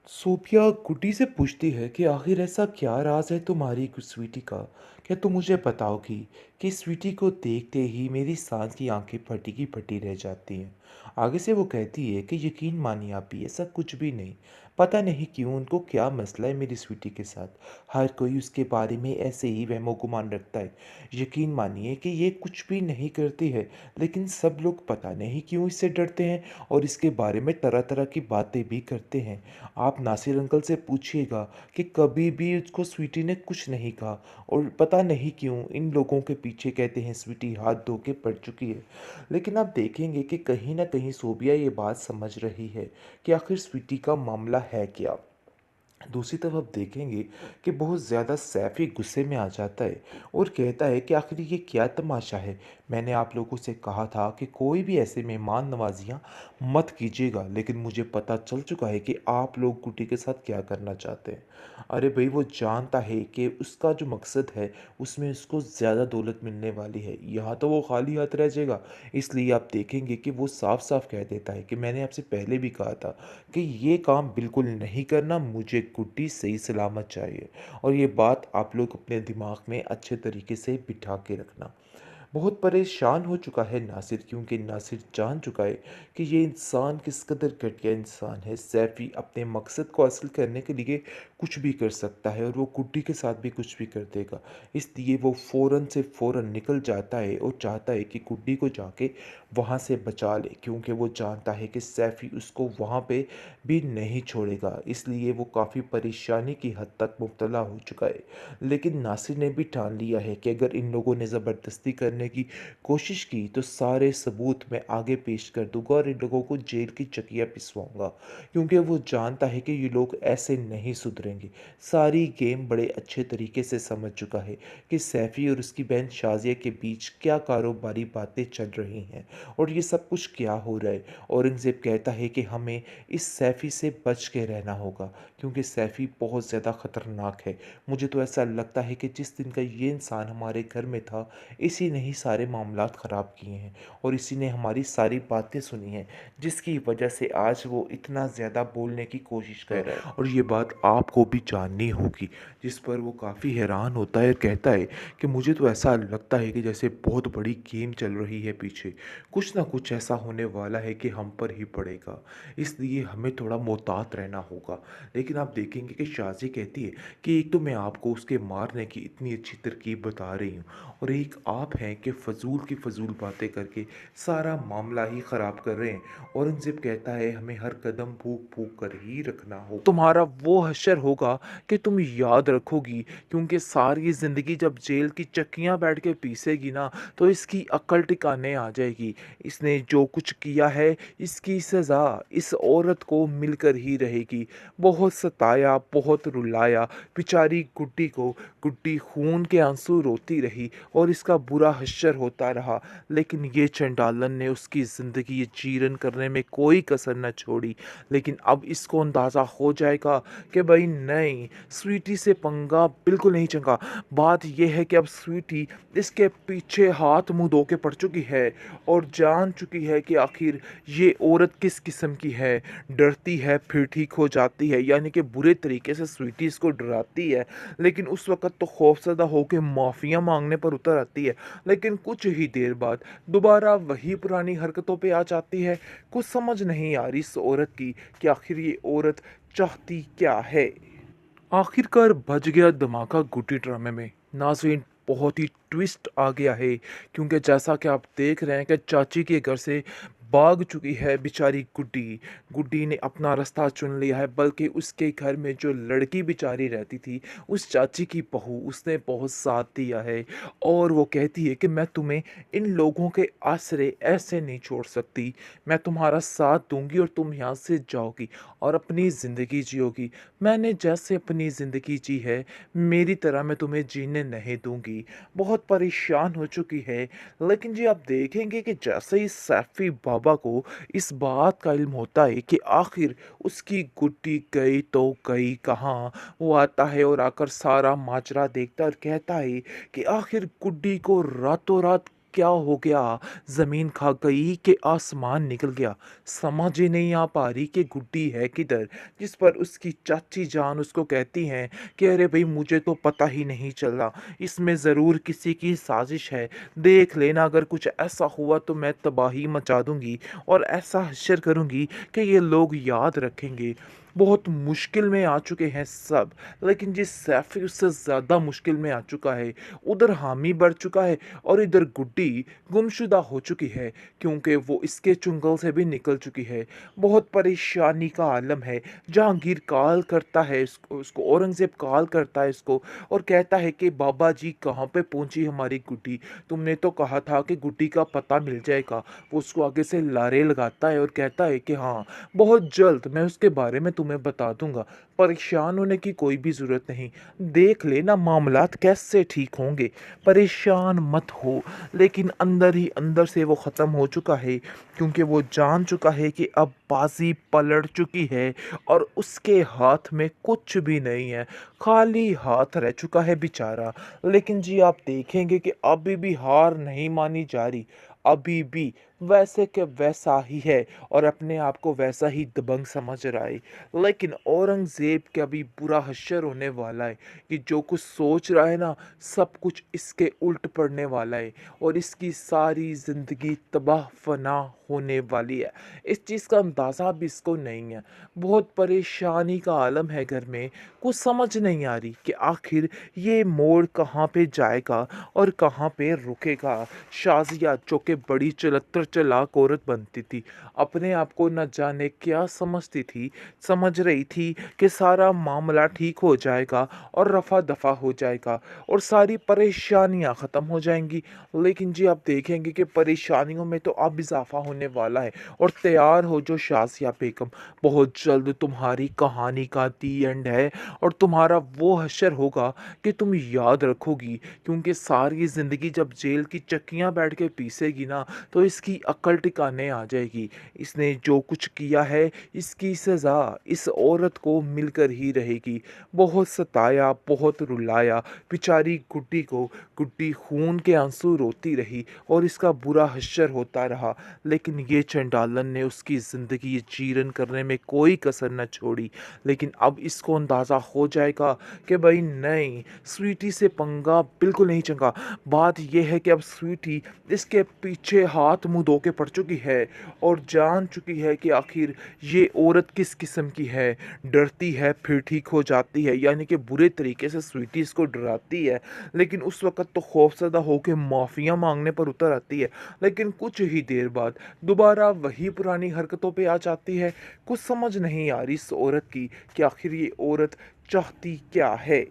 Sophia गुड्डी से पूछती है कि आखिर ऐसा क्या राज है तुम्हारी स्वीटी का। क्या तुम मुझे बताओगी। कि स्वीटी को देखते ही मेरी सांस की आंखें फटी की फटी रह जाती हैं। आगे से वो कहती है कि यकीन मानिए आप भी ऐसा कुछ भी नहीं। पता नहीं क्यों उनको क्या मसला है मेरी स्वीटी के साथ। हर कोई उसके बारे में ऐसे ही वहमो गुमान रखता है। यकीन मानिए कि ये कुछ भी नहीं करती है। लेकिन सब लोग पता नहीं क्यों इससे डरते हैं और इसके बारे में तरह तरह की बातें भी करते हैं। आप नासिर अंकल से पूछिएगा कि कभी भी उसको स्वीटी ने कुछ नहीं कहा। और पता नहीं क्यों इन लोगों के पीछे कहते हैं स्वीटी हाथ धो के पड़ चुकी है। लेकिन आप देखेंगे कि कहीं ना कहीं सोबिया ये बात समझ रही है कि आखिर स्वीटी का मामला है क्या। दूसरी तरफ आप देखेंगे कि बहुत ज़्यादा सैफ़ी गुस्से में आ जाता है और कहता है कि आखिर ये क्या तमाशा है। मैंने आप लोगों से कहा था कि कोई भी ऐसे मेहमान नवाजियाँ मत कीजिएगा, लेकिन मुझे पता चल चुका है कि आप लोग गुड्डी के साथ क्या करना चाहते हैं। अरे भाई वो जानता है कि उसका जो मकसद है उसमें उसको ज़्यादा दौलत मिलने वाली है। यहाँ तो वो खाली हाथ रह जाएगा। इसलिए आप देखेंगे कि वो साफ साफ कह देता है कि मैंने आपसे पहले भी कहा था कि ये काम बिल्कुल नहीं करना, मुझे गुड्डी सही सलामत चाहिए। और ये बात आप लोग अपने दिमाग में अच्छे तरीके से बिठा के रखना। बहुत परेशान हो चुका है नासिर, क्योंकि नासिर जान चुका है कि ये इंसान किस कदर घटिया इंसान है। सैफ़ी अपने मकसद को हासिल करने के लिए कुछ भी कर सकता है और वो गुड्डी के साथ भी कुछ भी कर देगा। इसलिए वो फ़ौरन से फ़ौरन निकल जाता है और चाहता है कि गुड्डी को जाके वहाँ से बचा ले, क्योंकि वो जानता है कि सैफ़ी उसको वहाँ पे भी नहीं छोड़ेगा। इसलिए वो काफ़ी परेशानी की हद तक मुब्तला हो चुका है। लेकिन नासिर ने भी ठान लिया है कि अगर इन लोगों ने ज़बरदस्ती करने की कोशिश की तो सारे सबूत मैं आगे पेश कर दूंगा और इन लोगों को जेल की चकिया पिसवाऊंगा, क्योंकि वो जानता है कि ये लोग ऐसे नहीं सुधरेंगे। सारी गेम बड़े अच्छे तरीके से समझ चुका है कि सैफ़ी और उसकी बहन शाजिया के बीच क्या कारोबारी बातें चल रही हैं और ये सब कुछ क्या हो रहा है। औरंगज़ेब कहता है कि हमें इस सैफ़ी से बच के रहना होगा, क्योंकि सैफ़ी बहुत ज़्यादा ख़तरनाक है। मुझे तो ऐसा लगता है कि जिस दिन का ये इंसान हमारे घर में था, इसी ने ही सारे मामलात ख़राब किए हैं और इसी ने हमारी सारी बातें सुनी हैं, जिसकी वजह से आज वो इतना ज़्यादा बोलने की कोशिश कर रहा है। और ये बात आपको भी जाननी होगी। जिस पर वो काफ़ी हैरान होता है और कहता है कि मुझे तो ऐसा लगता है कि जैसे बहुत बड़ी गेम चल रही है पीछे। कुछ ना कुछ ऐसा होने वाला है कि हम पर ही पड़ेगा। इसलिए हमें थोड़ा मोहतात रहना होगा। लेकिन आप देखेंगे कि शाज़ी कहती है कि एक तो मैं आपको उसके मारने की इतनी अच्छी तरकीब बता रही हूँ और एक आप हैं कि फ़जूल बातें करके सारा मामला ही ख़राब कर रहे हैं। औरंगज़ेब कहता है हमें हर कदम फूक फूक कर ही रखना होगा। तुम्हारा वो हश्र होगा कि तुम याद रखोगी, क्योंकि सारी ज़िंदगी जब जेल की चक्कियाँ बैठ के पीसेगी ना तो इसकी अक्ल टिकाने आ जाएगी। इसने जो कुछ किया है इसकी सज़ा इस औरत को मिलकर ही रहेगी। बहुत सताया, बहुत रुलाया बेचारी गुड्डी को। गुड्डी खून के आंसू रोती रही और इसका बुरा हश्र होता रहा। लेकिन ये चंडालन ने उसकी ज़िंदगी ये चीरन करने में कोई कसर न छोड़ी। लेकिन अब इसको अंदाज़ा हो जाएगा कि भाई नहीं, स्वीटी से पंगा बिल्कुल नहीं चंगा। बात यह है कि अब स्वीटी इसके पीछे हाथ मुंह धो के पड़ चुकी है और जान चुकी है कि आखिर ये औरत किस किस्म की है। डरती है फिर ठीक हो जाती है, यानी कि बुरे तरीके से स्वीटी इसको डराती है। लेकिन उस वक़्त तो खौफ़ज़दा होके माफ़िया माँगने पर उतर आती है। लेकिन कुछ ही देर बाद दोबारा वही पुरानी हरकतों पे आ जाती है। कुछ समझ नहीं आ रही इस औरत की कि आखिर ये औरत चाहती क्या है। आखिरकार बज गया धमाका गुड्डी ड्रामे में। नाज़रीन, बहुत ही ट्विस्ट आ गया है, क्योंकि जैसा कि आप देख रहे हैं कि चाची के घर से भाग चुकी है बेचारी गुड्डी। गुड्डी ने अपना रास्ता चुन लिया है, बल्कि उसके घर में जो लड़की बेचारी रहती थी, उस चाची की बहू, उसने बहुत साथ दिया है और वो कहती है कि मैं तुम्हें इन लोगों के आसरे ऐसे नहीं छोड़ सकती। मैं तुम्हारा साथ दूँगी और तुम यहाँ से जाओगी और अपनी ज़िंदगी जियोगी। मैंने जैसे अपनी ज़िंदगी जी है, मेरी तरह मैं तुम्हें जीने नहीं दूँगी। बहुत परेशान हो चुकी है। लेकिन जी आप देखेंगे कि जैसे ही सैफ़ी बाबा को इस बात का इल्म होता है कि आखिर उसकी गुड्डी गई तो गई कहाँ, वो आता है और आकर सारा माजरा देखता है और कहता है कि आखिर गुड्डी को रातों रात क्या हो गया? ज़मीन खा गई कि आसमान निकल गया? समझ ही नहीं आ पा रही कि गुड्डी है किधर? जिस पर उसकी चाची जान उसको कहती हैं कि अरे भई मुझे तो पता ही नहीं चला, इसमें ज़रूर किसी की साज़िश है। देख लेना अगर कुछ ऐसा हुआ तो मैं तबाही मचा दूँगी और ऐसा हश्र करूँगी कि ये लोग याद रखेंगे। बहुत मुश्किल में आ चुके हैं सब, लेकिन जिस सैफ़ी उससे ज़्यादा मुश्किल में आ चुका है। उधर हामी बढ़ चुका है और इधर गुड्डी गुमशुदा हो चुकी है, क्योंकि वो इसके चुंगल से भी निकल चुकी है। बहुत परेशानी का आलम है। जहांगीर कॉल करता है इसको, औरंगज़ेब कॉल करता है इसको और कहता है कि बाबा जी कहाँ पे पहुँची हमारी गुड्डी? तुमने तो कहा था कि गुड्डी का पता मिल जाएगा। वो उसको आगे से लारे लगाता है और कहता है कि हाँ, बहुत जल्द मैं उसके बारे में तुम्हें बता दूँगा। परेशान होने की कोई भी ज़रूरत नहीं। देख लेना मामलात कैसे ठीक होंगे। परेशान मत हो। लेकिन अंदर ही अंदर से वो ख़त्म हो चुका है, क्योंकि वो जान चुका है कि अब बाजी पलट चुकी है और उसके हाथ में कुछ भी नहीं है। खाली हाथ रह चुका है बेचारा। लेकिन जी आप देखेंगे कि अभी भी हार नहीं मानी जा रही। अभी भी वैसे के वैसा ही है और अपने आप को वैसा ही दबंग समझ रहा है। लेकिन औरंगज़ेब का भी बुरा हश्र होने वाला है कि जो कुछ सोच रहा है ना, सब कुछ इसके उल्ट पड़ने वाला है और इसकी सारी ज़िंदगी तबाह फना होने वाली है। इस चीज़ का अंदाज़ा भी इसको नहीं है। बहुत परेशानी का आलम है घर में। कुछ समझ नहीं आ रही कि आखिर ये मोड़ कहाँ पे जाएगा और कहाँ पे रुकेगा। शाज़िया जो कि बड़ी चलत्तर चालाक औरत बनती थी, अपने आप को न जाने क्या समझती थी। समझ रही थी कि सारा मामला ठीक हो जाएगा और रफ़ा दफ़ा हो जाएगा और सारी परेशानियाँ ख़त्म हो जाएँगी। लेकिन जी आप देखेंगे कि परेशानियों में तो अब इज़ाफ़ा होने वाला है और तैयार हो जो शाज़िया बेगम। बहुत जल्द तुम्हारी कहानी का दी एंड है और तुम्हारा वो हश्र होगा कि तुम याद रखोगी, क्योंकि सारी ज़िंदगी जब जेल की चक्कियाँ बैठ के पीसेगी ना, तो इसकी अक्ल ठिकाने आ जाएगी। इसने जो कुछ किया है, इसकी सज़ा इस औरत को मिलकर ही रहेगी। बहुत सताया, बहुत रुलाया बेचारी गुड्डी को। गुड्डी खून के आंसू रोती रही और इसका बुरा हश्र होता रहा। लेकिन ये चंडालन ने उसकी ज़िंदगी जीर्ण करने में कोई कसर न छोड़ी। लेकिन अब इसको अंदाज़ा हो जाएगा कि भाई नहीं, स्वीटी से पंगा बिल्कुल नहीं चंगा। बात ये है कि अब स्वीटी इसके पीछे हाथ मुँह धो के पड़ चुकी है और जान चुकी है कि आखिर ये औरत किस किस्म की है। डरती है फिर ठीक हो जाती है, यानी कि बुरे तरीके से स्वीटी इसको डराती है, लेकिन उस वक़्त तो खौफ़ज़दा होके माफ़िया माँगने पर उतर आती है। लेकिन कुछ ही देर बाद दोबारा वही पुरानी हरकतों पे आ जाती है। कुछ समझ नहीं आ रही इस औरत की कि आखिर ये औरत चाहती क्या है?